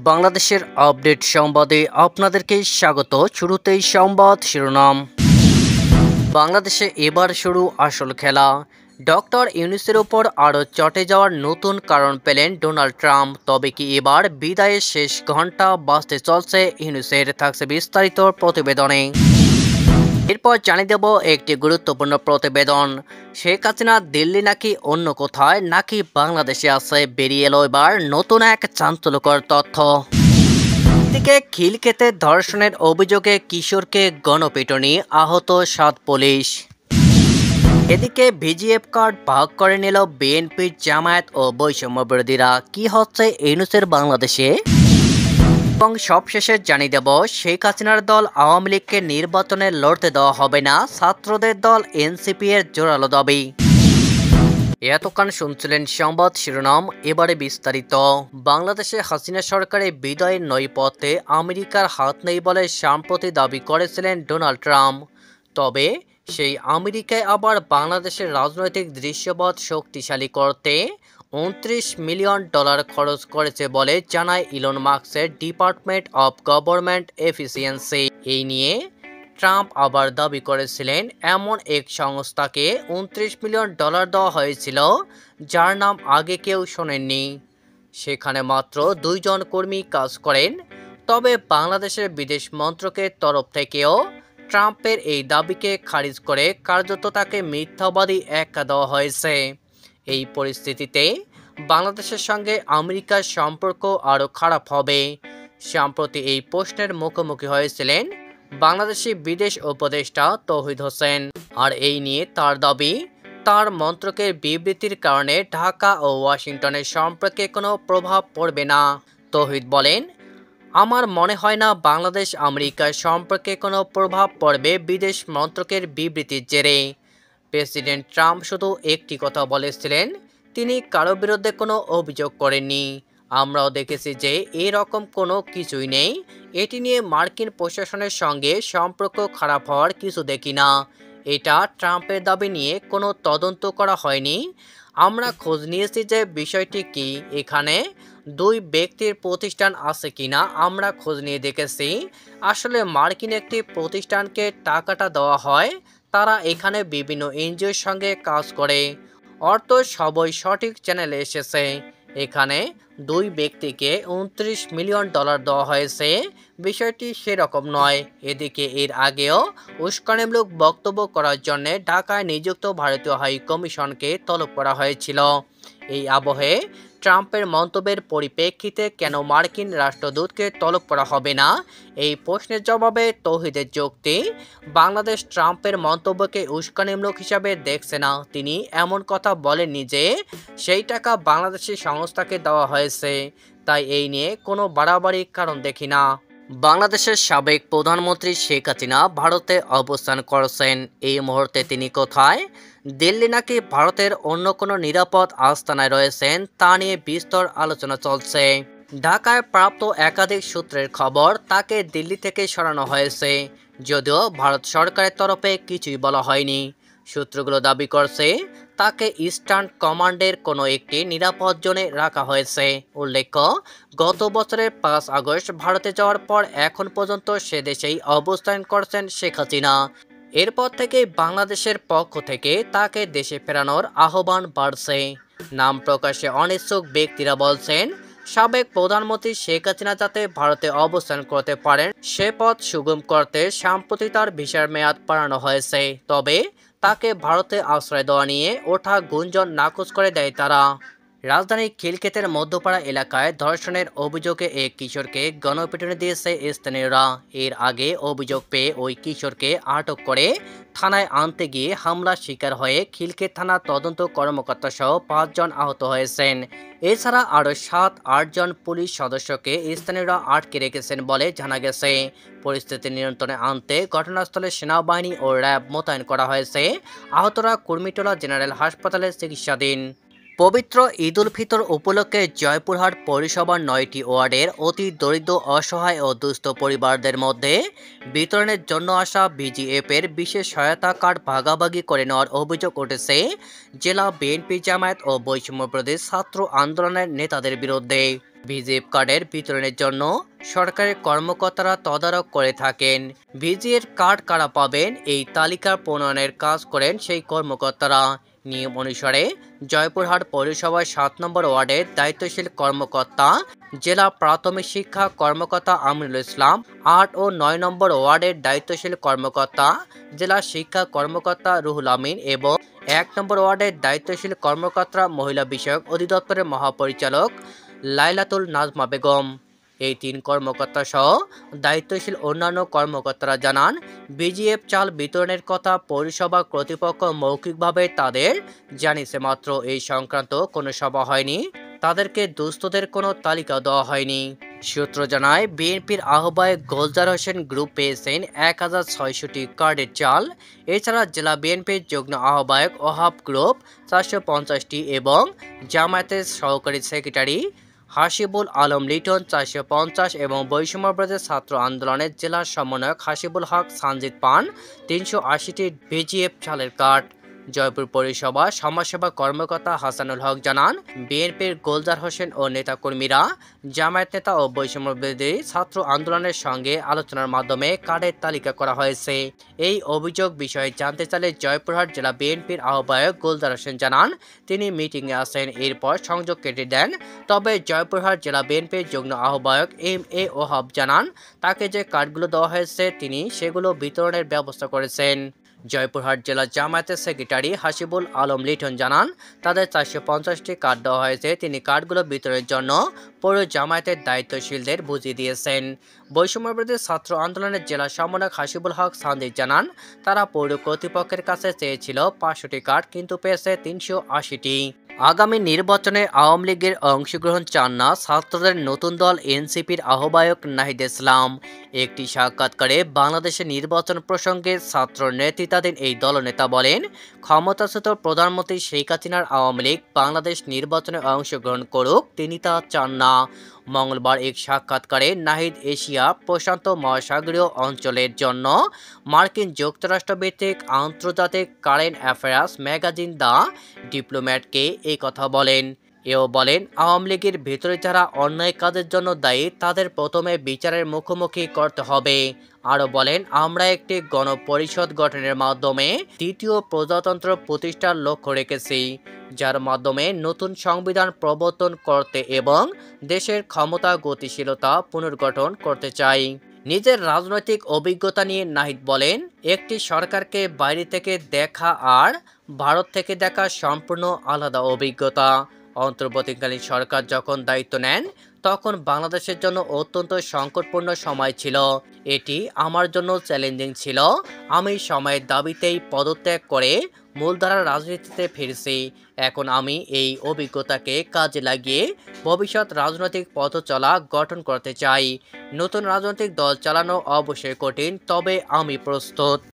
বাংলাদেশের আপডেট সংবাদে আপনাদেরকে স্বাগত। শুরুতেই সংবাদ শিরোনাম। বাংলাদেশে এবার শুরু আসল খেলা। ডক্টর ইউনূসের ওপর আরও চটে যাওয়ার নতুন কারণ পেলেন ডোনাল্ড ট্রাম্প। তবে কি এবার বিদায়ের শেষ ঘন্টা বাজতে চলছে ইউনূসের? থাকছে বিস্তারিত প্রতিবেদনে। এরপর জানিয়ে দেব একটি গুরুত্বপূর্ণ প্রতিবেদন। শেখ হাসিনা দিল্লি নাকি অন্য কোথায় নাকি বাংলাদেশে আছে, বেরিয়ে এলো এবার নতুন এক চাঞ্চল্যকর তথ্য। এদিকে খিলক্ষেতে ধর্ষণের অভিযোগে কিশোরকে গণপিটুনি, আহত 7 পুলিশ। এদিকে ভিজিএফ কার্ড ভাগ করে নিল বিএনপি, জামায়াত ও বৈষম্য বিরোধীরা। কি হচ্ছে ইউনূসের বাংলাদেশে? এবং সবশেষে জানিয়ে দেব শেখ হাসিনার দল আওয়ামী লীগকে নির্বাচনে লড়তে দেওয়া হবে না, ছাত্রদের দল এনসিপি এর জোরালো দাবি। এতক্ষণ শুনছিলেন সংবাদ শিরোনাম, এবারে বিস্তারিত। বাংলাদেশে হাসিনা সরকারের বিদায়ের নৈপথ্যে আমেরিকার হাত নেই বলে সম্প্রতি দাবি করেছিলেন ডোনাল্ড ট্রাম্প। তবে সেই আমেরিকায় আবার বাংলাদেশের রাজনৈতিক দৃশ্যপট শক্তিশালী করতে $29 মিলিয়ন খরচ করেছে বলে জানায় ইলন মাস্কের ডিপার্টমেন্ট অব গভর্নমেন্ট এফিসিয়েন্সি। এই নিয়ে ট্রাম্প আবার দাবি করেছিলেন এমন এক সংস্থাকে $29 মিলিয়ন দেওয়া হয়েছিল যার নাম আগে কেউ শোনেননি। সেখানে মাত্র 2 জন কর্মী কাজ করেন। তবে বাংলাদেশের বিদেশ মন্ত্রকের তরফ থেকেও ট্রাম্পের এই দাবিকে খারিজ করে কার্যত তাকে মিথ্যাবাদী আখ্যা দেওয়া হয়েছে। এই পরিস্থিতিতে বাংলাদেশের সঙ্গে আমেরিকার সম্পর্ক আরও খারাপ হবে। সম্প্রতি এই প্রশ্নের মুখোমুখি হয়েছিলেন বাংলাদেশি বিদেশ উপদেষ্টা তৌহিদ হোসেন। আর এই নিয়ে তার দাবি, তার মন্ত্রকের বিবৃতির কারণে ঢাকা ও ওয়াশিংটনের সম্পর্কে কোনো প্রভাব পড়বে না। তৌহিদ বলেন, আমার মনে হয় না বাংলাদেশ আমেরিকার সম্পর্কে কোনো প্রভাব পড়বে বিদেশ মন্ত্রকের বিবৃতির জেরে। প্রেসিডেন্ট ট্রাম্প শুধু একটি কথা বলেছিলেন, তিনি কারো বিরুদ্ধে কোনো অভিযোগ করেননি। আমরাও দেখেছি যে এরকম কোনো কিছুই নেই। এটি নিয়ে মার্কিন প্রশাসনের সঙ্গে সম্পর্ক খারাপ হওয়ার কিছু দেখি না। এটা ট্রাম্পের দাবি নিয়ে কোনো তদন্ত করা হয়নি। আমরা খোঁজ নিয়েছি যে বিষয়টি কি, এখানে 2 ব্যক্তির প্রতিষ্ঠান আছে কিনা আমরা খোঁজ নিয়ে দেখেছি। আসলে মার্কিন একটি প্রতিষ্ঠানকে টাকাটা দেওয়া হয়, তারা এখানে বিভিন্ন এনজিওর সঙ্গে কাজ করে। অর্থ সবই সঠিক চ্যানেলে এসেছে। এখানে 2 ব্যক্তিকে $29 মিলিয়ন দেওয়া হয়েছে, বিষয়টি সেরকম নয়। এদিকে এর আগেও উস্কানিমূলক বক্তব্য করার জন্য ঢাকায় নিযুক্ত ভারতীয় হাই কমিশনকে তলব করা হয়েছিল। এই আবহে ট্রাম্পের মন্তব্যের পরিপ্রেক্ষিতে কেন মার্কিন রাষ্ট্রদূতকে তলব করা হবে না, এই প্রশ্নের জবাবে তৌহিদের যুক্তি, বাংলাদেশ ট্রাম্পের মন্তব্যকে উস্কানিমূলক হিসাবে দেখছে না। তিনি এমন কথা বলেননি যে সেই টাকা বাংলাদেশি সংস্থাকে দেওয়া হয়েছে, তাই এই নিয়ে কোনো বাড়াবাড়ির কারণ দেখি না। বাংলাদেশের সাবেক প্রধানমন্ত্রী শেখ হাসিনা ভারতে অবস্থান করছেন। এই মুহূর্তে তিনি কোথায়? দিল্লি নাকি ভারতের অন্য কোনো নিরাপদ আস্তানায় রয়েছেন তা নিয়ে বিস্তর আলোচনা চলছে। ঢাকায় প্রাপ্ত একাধিক সূত্রের খবর, তাকে দিল্লি থেকে সরানো হয়েছে, যদিও ভারত সরকারের তরফে কিছুই বলা হয়নি। সূত্রগুলো দাবি করছে তাকে ইস্টার্ন কমান্ডের কোনো একটি নিরাপদ জোনে রাখা হয়েছে। উল্লেখ্য, গত বছরের 5 আগস্ট ভারতে যাওয়ার পর এখন পর্যন্ত সে দেশেই অবস্থান করছেন শেখ হাসিনা। এরপর থেকেই বাংলাদেশের পক্ষ থেকে তাকে দেশে ফেরানোর আহ্বান বাড়ছে। নাম প্রকাশে অনিচ্ছুক ব্যক্তিরা বলছেন, সাবেক প্রধানমন্ত্রী শেখ হাসিনা যাতে ভারতে অবস্থান করতে পারেন সে পথ সুগম করতে সম্প্রতি তার ভিসার মেয়াদ বাড়ানো হয়েছে। তবে তাকে ভারতে আশ্রয় দেওয়া নিয়ে ওঠা গুঞ্জন নাকচ করে দেয় তারা। রাজধানীর খিলক্ষেতের মধ্যপাড়া এলাকায় ধর্ষণের অভিযোগে এক কিশোরকে গণপিটুনি দিয়েছে স্থানীয়রা। এর আগে অভিযোগ পেয়ে ওই কিশোরকে আটক করে থানায় আনতে গিয়ে হামলার শিকার হয়ে খিলক্ষেত থানার তদন্ত কর্মকর্তা সহ 5 জন আহত হয়েছেন। এছাড়া আরও 7-8 জন পুলিশ সদস্যকে স্থানীয়রা আটকে রেখেছেন বলে জানা গেছে। পরিস্থিতি নিয়ন্ত্রণে আনতে ঘটনাস্থলে সেনাবাহিনী ও র্যাব মোতায়েন করা হয়েছে। আহতরা কুর্মিটোলা জেনারেল হাসপাতালে চিকিৎসাধীন। পবিত্র ঈদ উল ফিতর উপলক্ষে জয়পুরহাট পৌরসভার 9টি ওয়ার্ডের অতি দরিদ্র, অসহায় ও দুস্থ পরিবারদের মধ্যে বিতরণের জন্য আসা ভিজিএফের বিশেষ সহায়তা কার্ড ভাগাভাগি করে নেওয়ার অভিযোগ উঠেছে জেলা বিএনপি, জামায়াত ও বৈষম্য বিরোধী ছাত্র আন্দোলনের নেতাদের বিরুদ্ধে। ভিজিএফ কার্ডের বিতরণের জন্য সরকারি কর্মকর্তারা তদারক করে থাকেন। ভিজিএফ কার্ড কারা পাবেন এই তালিকার প্রণয়নের কাজ করেন সেই কর্মকর্তারা। নিয়ম অনুসারে জয়পুরহাট পৌরসভার 7 নম্বর ওয়ার্ডের দায়িত্বশীল কর্মকর্তা জেলা প্রাথমিক শিক্ষা কর্মকর্তা আমিনুল ইসলাম, 8 ও 9 নম্বর ওয়ার্ডের দায়িত্বশীল কর্মকর্তা জেলা শিক্ষা কর্মকর্তা রুহুল আমিন এবং 1 নম্বর ওয়ার্ডের দায়িত্বশীল কর্মকর্তা মহিলা বিষয়ক অধিদপ্তরের মহাপরিচালক লাইলাতুল নাজমা বেগম। এই 3 কর্মকর্তা সহ দায়িত্বশীল অন্যান্য কর্মকর্তারা জানান, বিজিএফ চাল বিতরণের কথা পৌরসভা কর্তৃপক্ষ মৌখিকভাবে তাদের জানিয়েছে, মাত্র এই সংক্রান্ত কোনো সভা হয়নি, তাদেরকে দুস্থদের কোনো তালিকা দেওয়া হয়নি। সূত্র জানায়, বিএনপির আহ্বায়ক গোলজার হোসেন গ্রুপ পেয়েছেন 1600টি কার্ডের চাল। এছাড়া জেলা বিএনপির যুগ্ম আহ্বায়ক ওহাব গ্রুপ 450টি এবং জামায়াতের সহকারী সেক্রেটারি হাসিবুল আলম লিটন 450 এবং বৈষম্যবিরোধী ছাত্র আন্দোলনের জেলা সমন্বয়ক হাসিবুল হক সানজিদ পান 380টি বিজিএফ চালের কার্ড। জয়পুর পৌরসভা সমাজসেবা কর্মকর্তা হাসানুল হক জানান, বিএনপির গোলজার হোসেন ও নেতাকর্মীরা জামায়াত নেতা ও বৈষম্যবিরোধী ছাত্র আন্দোলনের সঙ্গে আলোচনার মাধ্যমে কার্ডের তালিকা করা হয়েছে। এই অভিযোগ বিষয়ে জানতে চাইলে জয়পুরহাট জেলা বিএনপির আহ্বায়ক গোলজার হোসেন জানান, তিনি মিটিংয়ে আসেন, এরপর সংযোগ কেটে দেন। তবে জয়পুরহাট জেলা বিএনপির যুগ্ম আহ্বায়ক এম.এ. ওহাব জানান, তাকে যে কার্ডগুলো দেওয়া হয়েছে তিনি সেগুলো বিতরণের ব্যবস্থা করেছেন। জয়পুরহাট জেলা জামায়াতের সেক্রেটারি হাসিবুল আলম লিটন জানান, তাদের 450টি কার্ড দেওয়া হয়েছে, তিনি কার্ডগুলো বিতরণের জন্য পৌর জামায়াতের দায়িত্বশীলদের বুঝিয়ে দিয়েছেন। বৈষম্যবিরোধী ছাত্র আন্দোলনের জেলা সমন্বয়ক হাসিবুল হক সানজিদ জানান, তারা পৌর কর্তৃপক্ষের কাছে চেয়েছিল 500টি কার্ড, কিন্তু পেয়েছে 380টি। আগামী নির্বাচনে আওয়ামী লীগের অংশগ্রহণ চান না ছাত্রদের নতুন দল এনসিপির আহ্বায়ক নাহিদ ইসলাম। একটি সাক্ষাৎকারে বাংলাদেশের নির্বাচন প্রসঙ্গে ছাত্র নেতৃত্বাধীন এই দলনেতা বলেন, ক্ষমতাচ্যুত প্রধানমন্ত্রী শেখ হাসিনার আওয়ামী লীগ বাংলাদেশ নির্বাচনে অংশগ্রহণ করুক, তিনি তা চান না। মঙ্গলবার এক সাক্ষাৎকারে নাহিদ এশিয়া প্রশান্ত মহাসাগরীয় অঞ্চলের জন্য মার্কিন যুক্তরাষ্ট্র ভিত্তিক আন্তর্জাতিক কারেন্ট অ্যাফেয়ার্স ম্যাগাজিন দ্য ডিপ্লোম্যাটকে এই কথা বলেন। এও বলেন, আওয়ামী লীগের ভেতরে যারা অন্যায় কাজের জন্য দায়ী তাদের প্রথমে বিচারের মুখোমুখি করতে হবে। আরও বলেন, আমরা একটি গণপরিষদ গঠনের মাধ্যমে তৃতীয় প্রজাতন্ত্র প্রতিষ্ঠার লক্ষ্য রেখেছি, যার মাধ্যমে নতুন সংবিধান প্রবর্তন করতে এবং দেশের ক্ষমতা গতিশীলতা পুনর্গঠন করতে চাই। নিজের রাজনৈতিক অভিজ্ঞতা নিয়ে নাহিদ বলেন, একটি সরকারকে বাইরে থেকে দেখা আর ভারত থেকে দেখা সম্পূর্ণ আলাদা অভিজ্ঞতা। অন্তর্বর্তীকালীন সরকার যখন দায়িত্ব নেন তখন বাংলাদেশের জন্য অত্যন্ত সংকটপূর্ণ সময় ছিল। এটি আমার জন্য চ্যালেঞ্জিং ছিল। আমি সময়ের দাবিতেই পদত্যাগ করে মূলধারার রাজনীতিতে ফিরছি। এখন আমি এই অভিজ্ঞতাকে কাজে লাগিয়ে ভবিষ্যৎ রাজনৈতিক পথচলা গঠন করতে চাই। নতুন রাজনৈতিক দল চালানো অবশ্যই কঠিন, তবে আমি প্রস্তুত।